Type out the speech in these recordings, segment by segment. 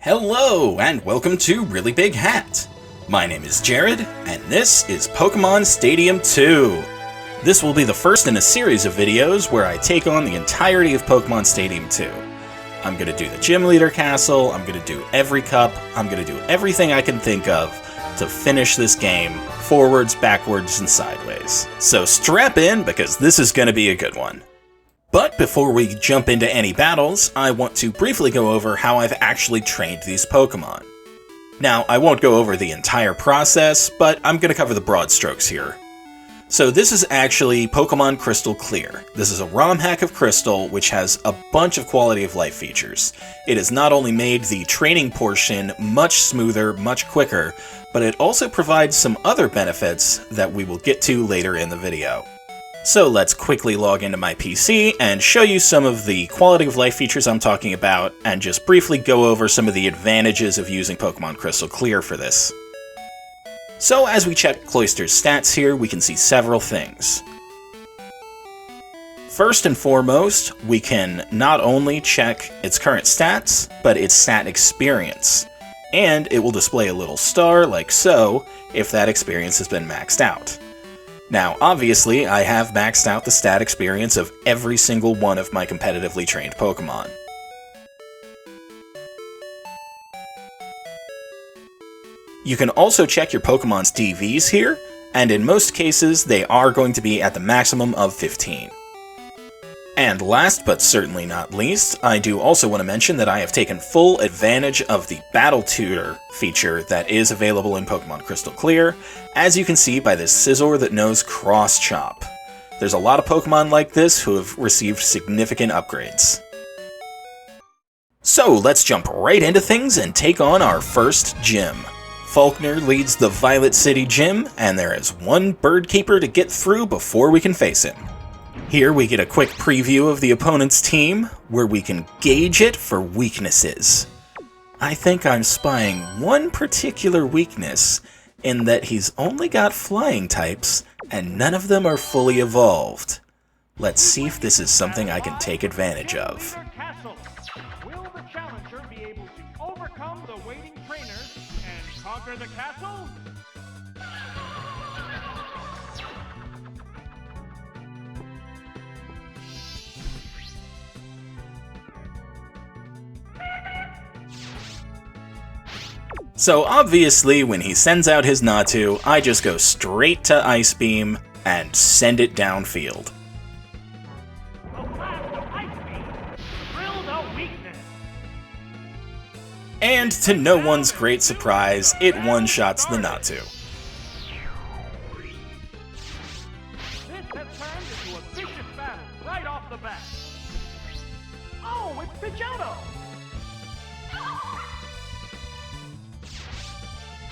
Hello, and welcome to Really Big Hat. My name is Jared, and this is Pokemon Stadium 2. This will be the first in a series of videos where I take on the entirety of Pokemon Stadium 2. I'm going to do the Gym Leader Castle, I'm going to do every cup, I'm going to do everything I can think of to finish this game, forwards, backwards, and sideways. So strap in, because this is going to be a good one. But before we jump into any battles, I want to briefly go over how I've actually trained these Pokemon. Now, I won't go over the entire process, but I'm going to cover the broad strokes here. So this is actually Pokemon Crystal Clear. This is a ROM hack of Crystal, which has a bunch of quality of life features. It has not only made the training portion much smoother, much quicker, but it also provides some other benefits that we will get to later in the video. So let's quickly log into my PC and show you some of the quality of life features I'm talking about, and just briefly go over some of the advantages of using Pokemon Crystal Clear for this. So as we check Cloyster's stats here, we can see several things. First and foremost, we can not only check its current stats, but its stat experience. And it will display a little star, like so, if that experience has been maxed out. Now, obviously, I have maxed out the stat experience of every single one of my competitively trained Pokemon. You can also check your Pokemon's DVs here, and in most cases, they are going to be at the maximum of 15. And last but certainly not least, I do also want to mention that I have taken full advantage of the Battle Tutor feature that is available in Pokemon Crystal Clear, as you can see by this Scizor that knows Cross Chop. There's a lot of Pokemon like this who have received significant upgrades. So let's jump right into things and take on our first gym. Falkner leads the Violet City Gym, and there is one Bird Keeper to get through before we can face him. Here we get a quick preview of the opponent's team, where we can gauge it for weaknesses. I think I'm spying one particular weakness, in that he's only got flying types, and none of them are fully evolved. Let's see if this is something I can take advantage of. Will the challenger be able to overcome the waiting trainers and conquer the castle? So obviously, when he sends out his Natu, I just go straight to Ice Beam and send it downfield. The blast of Ice Beam! Drill the weakness! And to no one's great surprise, it one-shots the Natu. This has turned into a vicious battle right off the bat. Oh, it's Pidgeotto!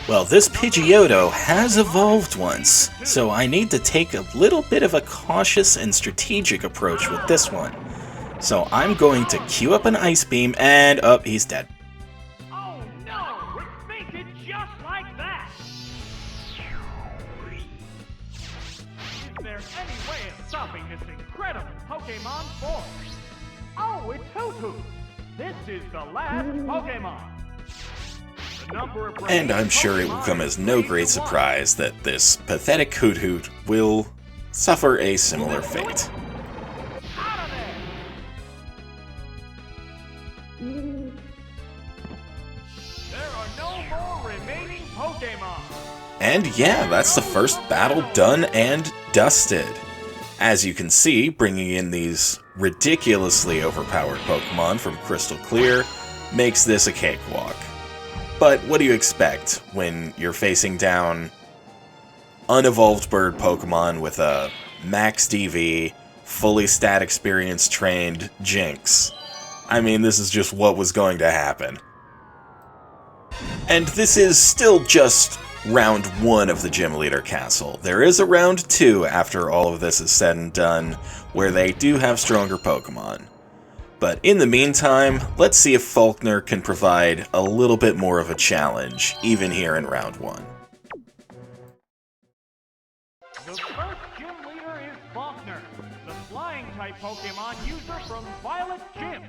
Well, this Pidgeotto has evolved once, so I need to take a little bit of a cautious and strategic approach with this one. So I'm going to queue up an Ice Beam, and he's dead. Oh no! It fainted just like that! Is there any way of stopping this incredible Pokemon force? Oh, it's Hoothoot! This is the last Pokemon! And I'm sure it will come as no great surprise that this pathetic Hoothoot will suffer a similar fate. Out of there! There are no more remaining Pokemon! And yeah, that's the first battle done and dusted. As you can see, bringing in these ridiculously overpowered Pokemon from Crystal Clear makes this a cakewalk. But what do you expect when you're facing down unevolved bird Pokemon with a max DV, fully stat experience trained Jinx? I mean, this is just what was going to happen. And this is still just round 1 of the Gym Leader Castle. There is a round 2 after all of this is said and done, where they do have stronger Pokemon. But in the meantime, let's see if Falkner can provide a little bit more of a challenge, even here in round 1. The first gym leader is Falkner, the flying type Pokemon user from Violet Gym.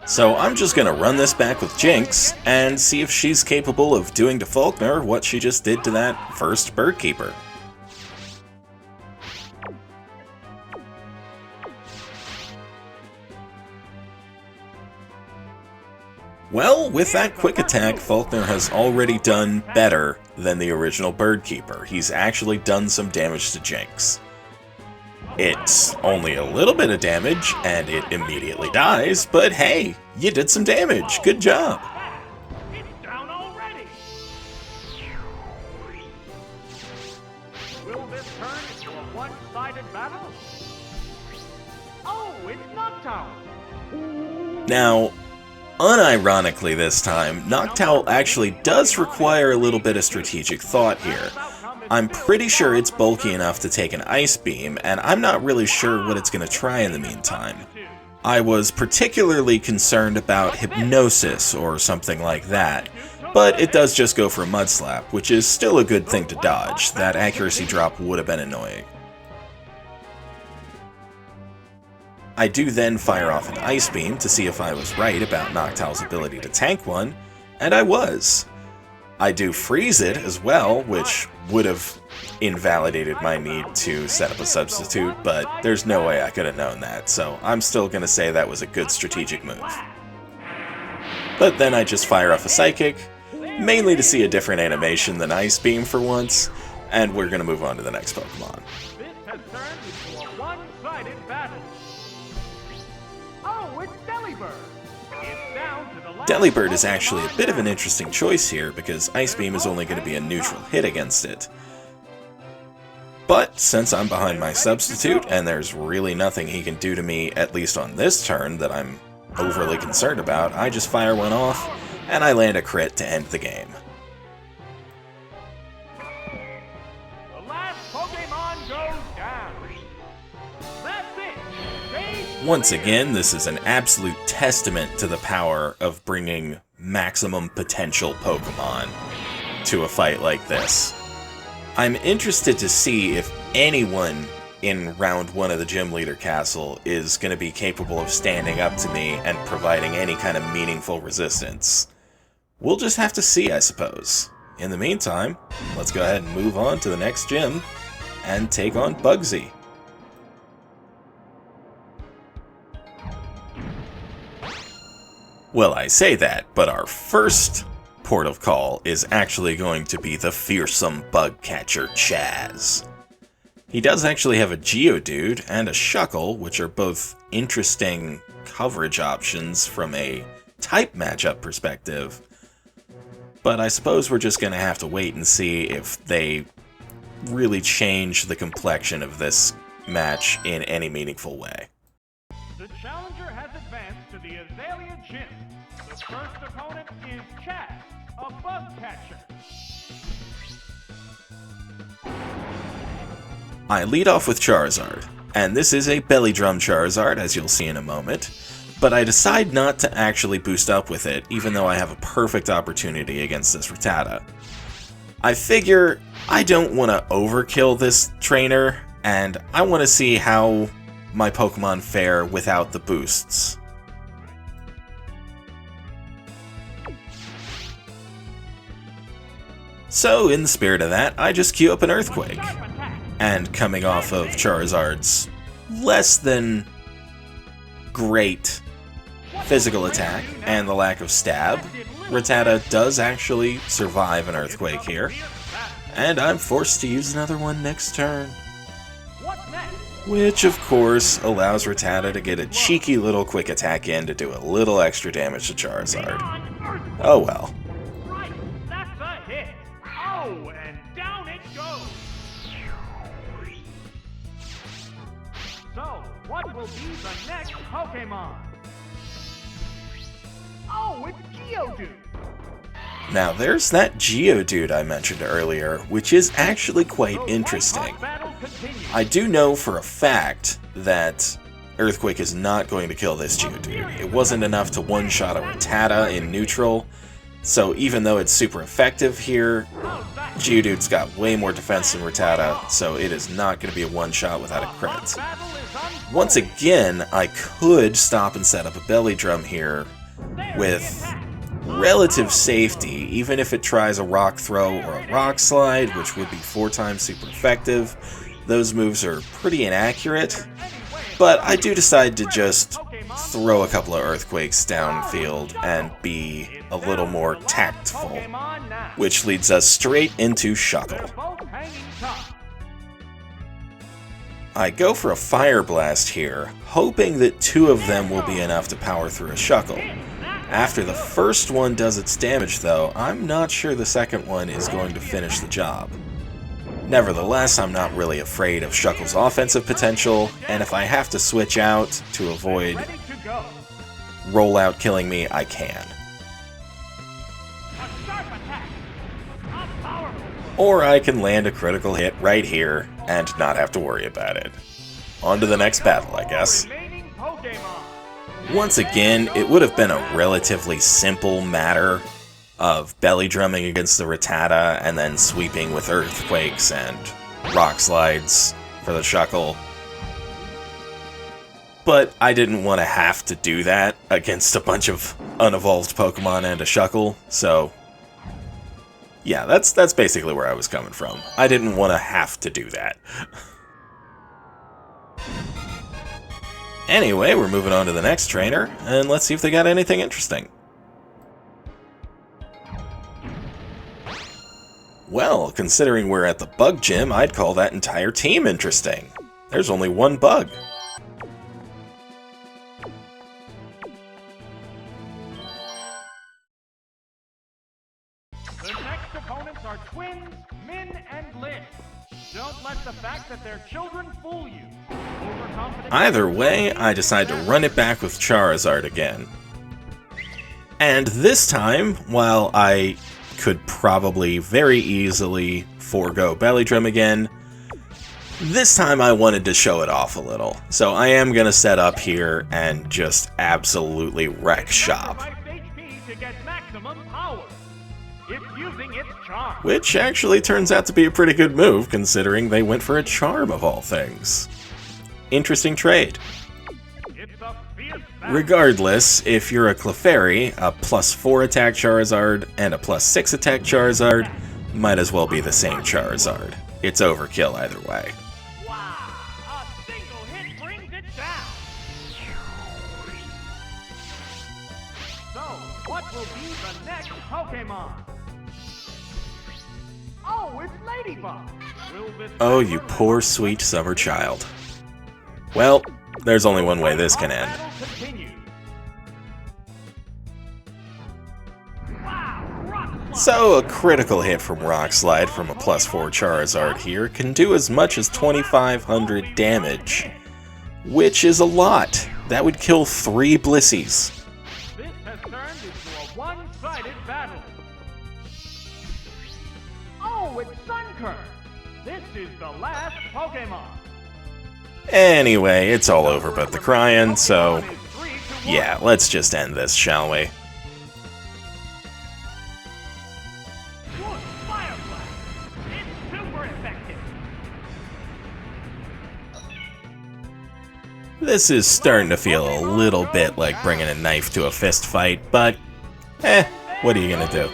So I'm just gonna run this back with Jinx and see if she's capable of doing to Falkner what she just did to that first bird keeper. Well, with that quick attack, Falkner has already done better than the original bird keeper. He's actually done some damage to Jinx. It's only a little bit of damage, and it immediately dies, but hey, you did some damage. Good job. It's down already. Will this turn into a one-sided battle? Oh, it's Noctowl. Now, unironically this time, Noctowl actually does require a little bit of strategic thought here. I'm pretty sure it's bulky enough to take an Ice Beam, and I'm not really sure what it's going to try in the meantime. I was particularly concerned about Hypnosis or something like that, but it does just go for a Mud Slap, which is still a good thing to dodge. That accuracy drop would have been annoying. I do then fire off an Ice Beam to see if I was right about Noctowl's ability to tank one, and I was. I do freeze it as well, which would have invalidated my need to set up a substitute, but there's no way I could have known that, so I'm still going to say that was a good strategic move. But then I just fire off a Psychic, mainly to see a different animation than Ice Beam for once, and we're going to move on to the next Pokemon. This has turned into a one-sided battle. Oh, it's Delibird. It's down to the last Delibird is actually a bit of an interesting choice here, because Ice Beam is only going to be a neutral hit against it. But since I'm behind my substitute, and there's really nothing he can do to me, at least on this turn, that I'm overly concerned about, I just fire one off, and I land a crit to end the game. The last Pokemon goes down. That's it. Stage Once again, this is an absolute testament to the power of bringing maximum potential Pokemon to a fight like this. I'm interested to see if anyone in round 1 of the Gym Leader Castle is going to be capable of standing up to me and providing any kind of meaningful resistance. We'll just have to see, I suppose. In the meantime, let's go ahead and move on to the next gym and take on Bugsy. Well, I say that, but our first port of call is actually going to be the fearsome bug catcher Chaz. He does actually have a Geodude and a Shuckle, which are both interesting coverage options from a type matchup perspective, but I suppose we're just going to have to wait and see if they really change the complexion of this match in any meaningful way. The challenger has advanced to the Azalea Gym. The first opponent is Chaz, a bug catcher. I lead off with Charizard, and this is a Belly Drum Charizard, as you'll see in a moment, but I decide not to actually boost up with it, even though I have a perfect opportunity against this Rattata. I figure I don't want to overkill this trainer, and I want to see how my Pokemon fare without the boosts. So, in the spirit of that, I just queue up an Earthquake. And coming off of Charizard's less than great physical attack and the lack of stab, Rattata does actually survive an Earthquake here. And I'm forced to use another one next turn. Which, of course, allows Rattata to get a cheeky little quick attack in to do a little extra damage to Charizard. Oh well. Right, that's a hit. Oh, and down it goes. So, what will be the next Pokemon? Oh, it's Geodude. Now there's that Geodude I mentioned earlier, which is actually quite interesting. I do know for a fact that Earthquake is not going to kill this Geodude. It wasn't enough to one-shot a Rattata in neutral, So even though it's super effective here, Geodude's got way more defense than Rattata, so it is not going to be a one-shot without a crit. Once again, I could stop and set up a belly drum here with relative safety, even if it tries a rock throw or a rock slide, which would be 4 times super effective. Those moves are pretty inaccurate, but I do decide to just throw a couple of earthquakes downfield and be a little more tactful, which leads us straight into Shuckle. I go for a Fire Blast here, hoping that 2 of them will be enough to power through a Shuckle. After the first one does its damage though, I'm not sure the second one is going to finish the job. Nevertheless, I'm not really afraid of Shuckle's offensive potential, and if I have to switch out to avoid rollout killing me, I can. Or I can land a critical hit right here and not have to worry about it. On to the next battle, I guess. Once again, it would have been a relatively simple matter of belly drumming against the Rattata and then sweeping with earthquakes and rock slides for the Shuckle. But I didn't want to have to do that against a bunch of unevolved Pokemon and a Shuckle, so yeah, that's basically where I was coming from. I didn't want to have to do that. Anyway, we're moving on to the next trainer, and let's see if they got anything interesting. Well, considering we're at the Bug Gym, I'd call that entire team interesting. There's only one bug. The next opponents are twins, Min and Lin. Don't let the fact that they're children fool you. Either way, I decide to run it back with Charizard again. And this time, while I could probably very easily forego Belly Drum again, this time I wanted to show it off a little. So I am going to set up here and just absolutely wreck shop. Which actually turns out to be a pretty good move, considering they went for a charm of all things. Interesting trade. Regardless, if you're a Clefairy, a +4 attack Charizard and a +6 attack Charizard might as well be the same Charizard. It's overkill either way. Wow, a single hit brings it down. So, what will be the next Pokemon? Oh, it's Ladybug. Oh, you poor sweet summer child. Well, there's only one way this can end. So, a critical hit from Rock Slide from a +4 Charizard here can do as much as 2,500 damage, which is a lot. That would kill 3 Blissies. This has turned into a one-sided battle. Oh, it's Sunkern. This is the last Pokemon. Anyway, it's all over but the crying, so yeah, let's just end this, shall we? This is starting to feel a little bit like bringing a knife to a fist fight, but what are you gonna do?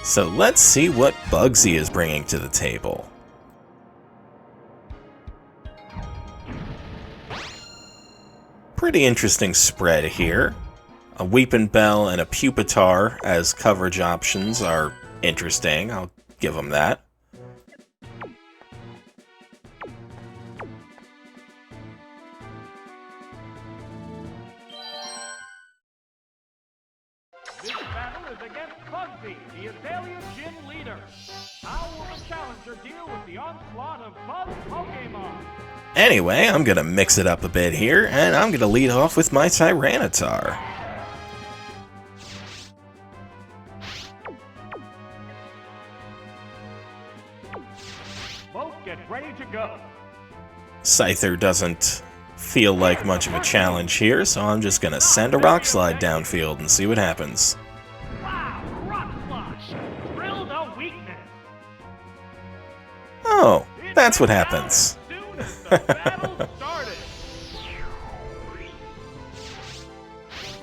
So let's see what Bugsy is bringing to the table. Pretty interesting spread here. A Weepin' Bell and a Pupitar as coverage options are interesting, I'll give them that. This battle is against Bugsy, the Azalea Gym leader. How will the challenger deal with the onslaught of Buzz Pokemon? Anyway, I'm gonna mix it up a bit here, and I'm gonna lead off with my Tyranitar. Both get ready to go. Scyther doesn't feel like much of a challenge here, so I'm just gonna send a Rock Slide downfield and see what happens. Wow, rock slide. Drill the weakness. Oh, that's what happens. As soon as the battle started.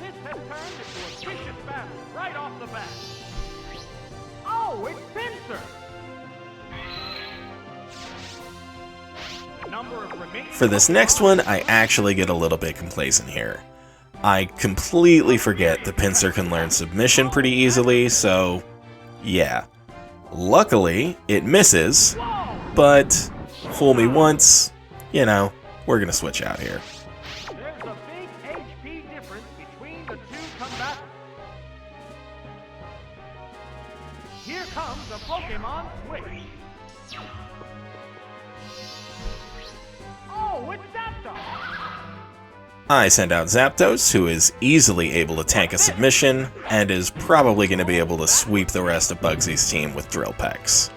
This has turned into a vicious battle right off the bat. Oh, it's Pincer. The number of remaining For this next one, I actually get a little bit complacent here. I completely forget the Pinsir can learn Submission pretty easily, so yeah. Luckily, it misses, but fool me once, you know, we're gonna switch out here. There's a big HP difference between the two combatants. Here comes a Pokemon switch. Oh, it's Zapdos! I send out Zapdos, who is easily able to tank a submission, and is probably going to be able to sweep the rest of Bugsy's team with Drill Pecks.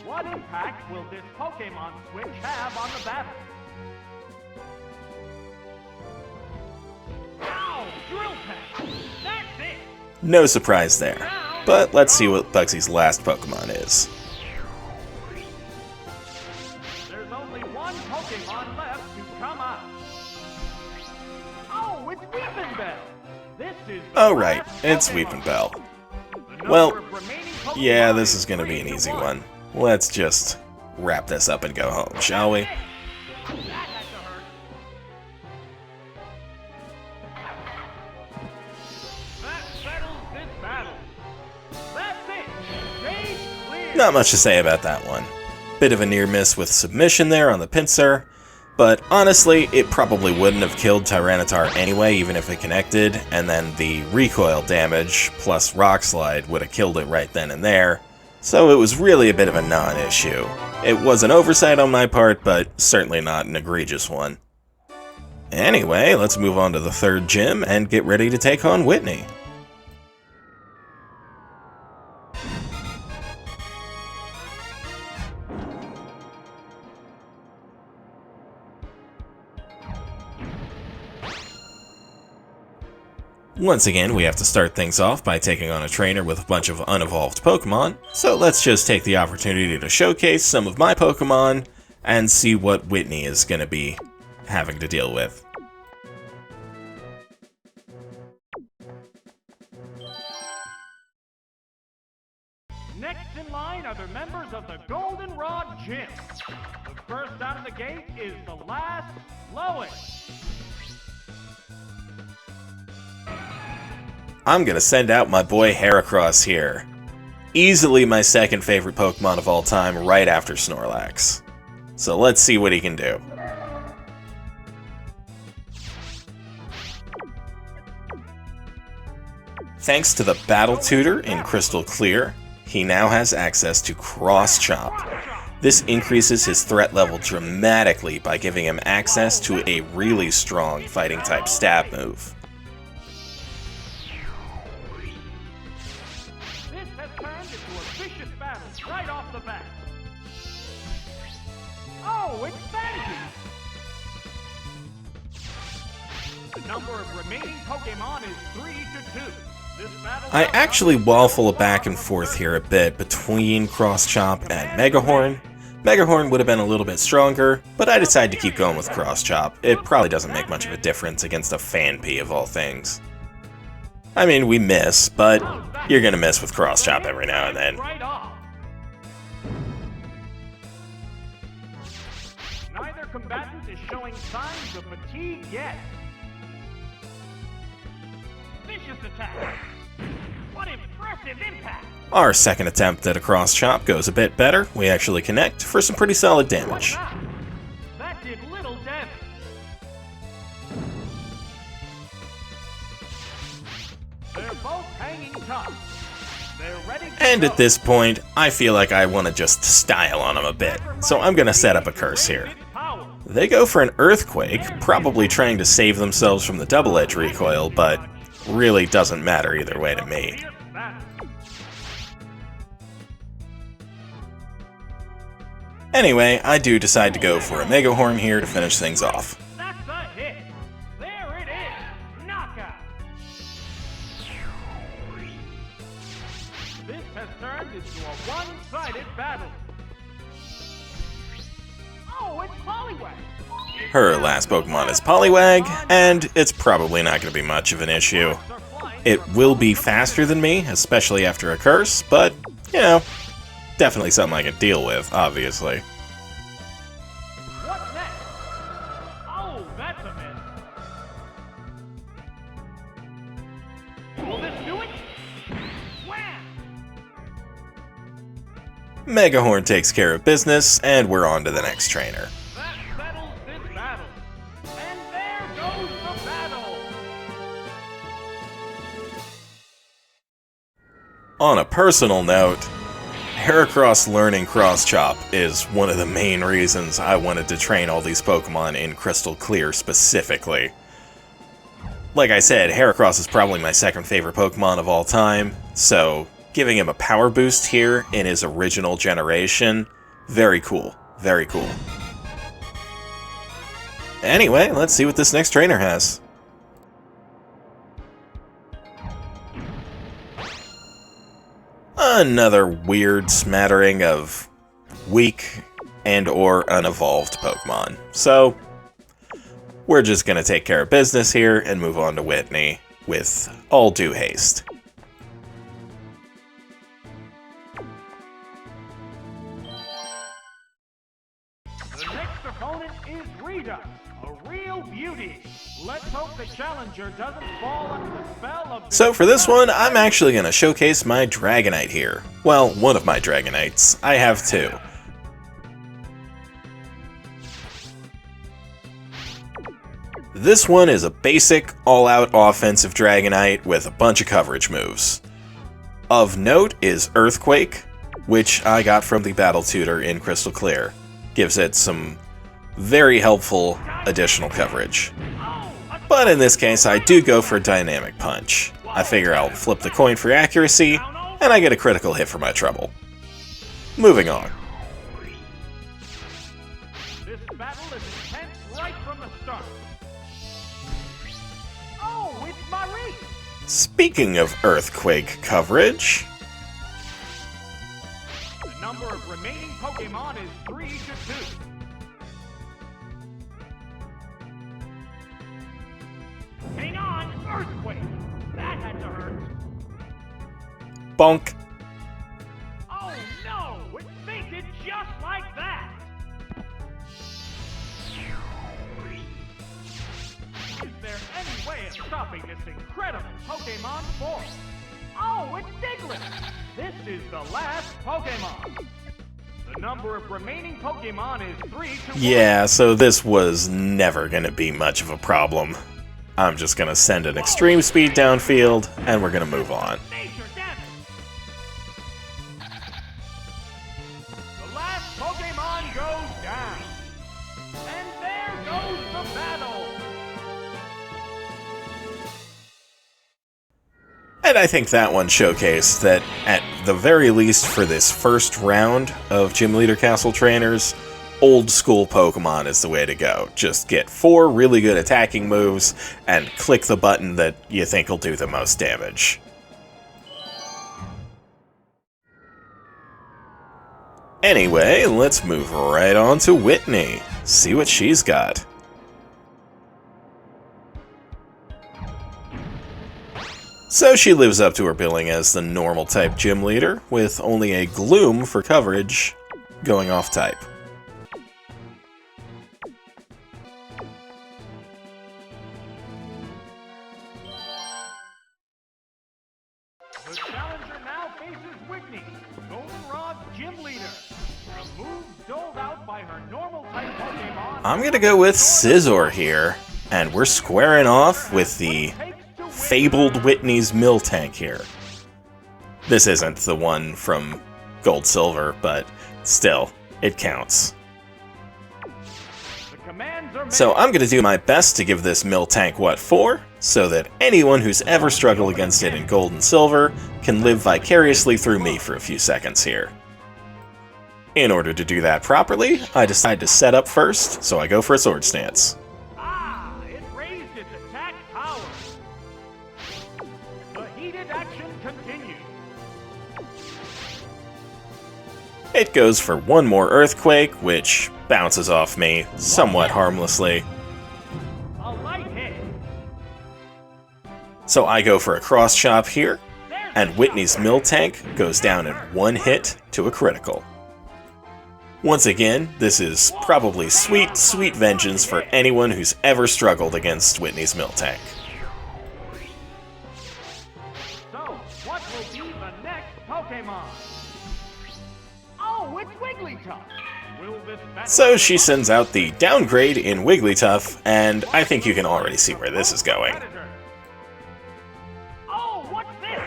What impact will this Pokemon switch have on the battle? Ow! Drill Peck! That's it! No surprise there, but let's see what Bugsy's last Pokemon is. There's only one Pokemon left to come out. Oh, it's Weepinbell! This is the Oh right, last it's Pokemon. Weepinbell. The number Well, of remaining Pokemon yeah, this is going to be 3 an to easy 1. one. Let's just wrap this up and go home, shall we? That had to hurt. That settles this battle. That's it. Stage clear. Not much to say about that one. Bit of a near miss with Submission there on the Pinsir, but honestly, it probably wouldn't have killed Tyranitar anyway, even if it connected, and then the recoil damage plus Rock Slide would have killed it right then and there, so it was really a bit of a non-issue. It was an oversight on my part, but certainly not an egregious one. Anyway, let's move on to the third gym and get ready to take on Whitney. Once again, we have to start things off by taking on a trainer with a bunch of unevolved Pokemon, so let's just take the opportunity to showcase some of my Pokemon and see what Whitney is going to be having to deal with. Next in line are the members of the Goldenrod Gym. The first out of the gate is the last, Lois. I'm going to send out my boy Heracross here. Easily my second favorite Pokemon of all time, right after Snorlax. So let's see what he can do. Thanks to the Battle Tutor in Crystal Clear, he now has access to Cross Chop. This increases his threat level dramatically by giving him access to a really strong fighting type stab move. This has turned into a vicious battle right off the bat. Oh, it's Banky! The number of remaining Pokemon is 3 to 2. This battle I actually waffle back and forth here a bit between Cross Chop and Megahorn. Megahorn would have been a little bit stronger, but I decided to keep going with Cross Chop. It probably doesn't make much of a difference against a Fanpy of all things. I mean, we miss, but you're gonna miss with Cross Chop every now and then. Right off. Neither combatant is showing signs of fatigue yet. Vicious attack. What impressive impact! Our second attempt at a Cross Chop goes a bit better. We actually connect for some pretty solid damage. That did little damage. They're both hanging tough. They're ready And at this point, I feel like I want to just style on them a bit, so I'm going to set up a curse here. They go for an Earthquake, probably trying to save themselves from the double-edge recoil, but really doesn't matter either way to me. Anyway, I do decide to go for a Mega Horn here to finish things off. That's a hit. There it is. Knockout. This has turned into a one-sided battle. Oh, it's Poliwag. Her last Pokemon is Poliwag, and it's probably not going to be much of an issue. It will be faster than me, especially after a curse, but, you know, definitely something I can deal with, obviously. What's next? Oh, that's a miss. Will this do it? Wham! Mega Horn takes care of business, and we're on to the next trainer. That settles this battle. And there goes the battle. On a personal note, Heracross learning Cross Chop is one of the main reasons I wanted to train all these Pokemon in Crystal Clear specifically. Like I said, Heracross is probably my second favorite Pokemon of all time, so giving him a power boost here in his original generation, very cool, very cool. Anyway, let's see what this next trainer has. Another weird smattering of weak and or unevolved Pokemon. So, we're just gonna take care of business here and move on to Whitney with all due haste. The next opponent is Rita, a real beauty. Let's hope the challenger doesn't fall under the spell of this. So for this one, I'm actually going to showcase my Dragonite here. Well, one of my Dragonites. I have two. This one is a basic, all-out offensive Dragonite with a bunch of coverage moves. Of note is Earthquake, which I got from the Battle Tutor in Crystal Clear. Gives it some very helpful additional coverage. But in this case, I do go for Dynamic Punch. I figure I'll flip the coin for accuracy, and I get a critical hit for my trouble. Moving on. This battle is intense right from the start. Oh, it's Marie! Speaking of Earthquake coverage, The number of remaining Pokemon is 3 to 2. Hang on, Earthquake! That had to hurt. bonk. Oh no! It fainted just like that! Is there any way of stopping this incredible Pokemon force? Oh, it's Diglett! This is the last Pokemon! The number of remaining Pokemon is 3 to 1. Yeah, so this was never gonna be much of a problem. I'm just gonna send an extreme speed downfield, and we're gonna move on. Major damage! The last Pokemon goes down. And there goes the battle! And I think that one showcased that, at the very least for this first round of Gym Leader Castle Trainers, old school Pokemon is the way to go. Just get 4 really good attacking moves, and click the button that you think will do the most damage. Anyway, let's move right on to Whitney. See what she's got. So she lives up to her billing as the normal type gym leader, with only a Gloom for coverage, going off type. The challenger now faces Whitney, Goldenrod's gym leader. A move doled out by her normal type Pokemon. I'm gonna go with Scizor here, and we're squaring off with the fabled Whitney's Miltank here. This isn't the one from Gold Silver, but still, it counts. The commands are made. So I'm going to do my best to give this mill tank what for, so that anyone who's ever struggled against it in Gold and Silver can live vicariously through me for a few seconds here. In order to do that properly, I decide to set up first, so I go for a sword stance. It raised its attack power. The heated action continues. It goes for one more Earthquake, which bounces off me somewhat harmlessly. A light hit. So I go for a cross chop here, and Whitney's mill tank goes down in one hit to a critical. Once again, this is probably sweet, sweet vengeance for anyone who's ever struggled against Whitney's mill tank. So, what will be the next Pokemon? Oh, it's Wigglytuff. Will this battle So she sends out the downgrade in Wigglytuff, and I think you can already see where this is going. Predator? Oh, what's this?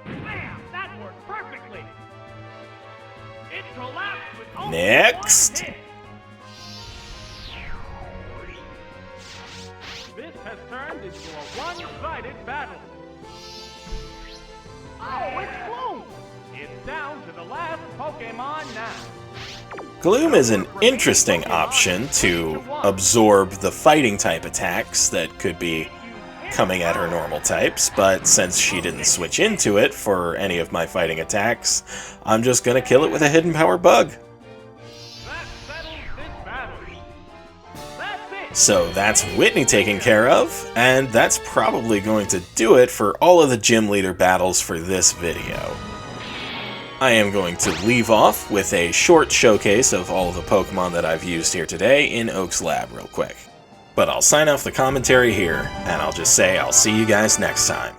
Bam! That worked perfectly. It collapsed with only Next. one hit. This has turned into a one-sided battle. Oh, it's Gloom! It's down to the last Pokemon now. Gloom is an interesting option to absorb the fighting type attacks that could be coming at her normal types, but since she didn't switch into it for any of my fighting attacks, I'm just gonna kill it with a hidden power bug. That settles this battle. That's it. So that's Whitney taken care of, and that's probably going to do it for all of the gym leader battles for this video. I am going to leave off with a short showcase of all of the Pokemon that I've used here today in Oak's lab real quick. But I'll sign off the commentary here, and I'll just say I'll see you guys next time.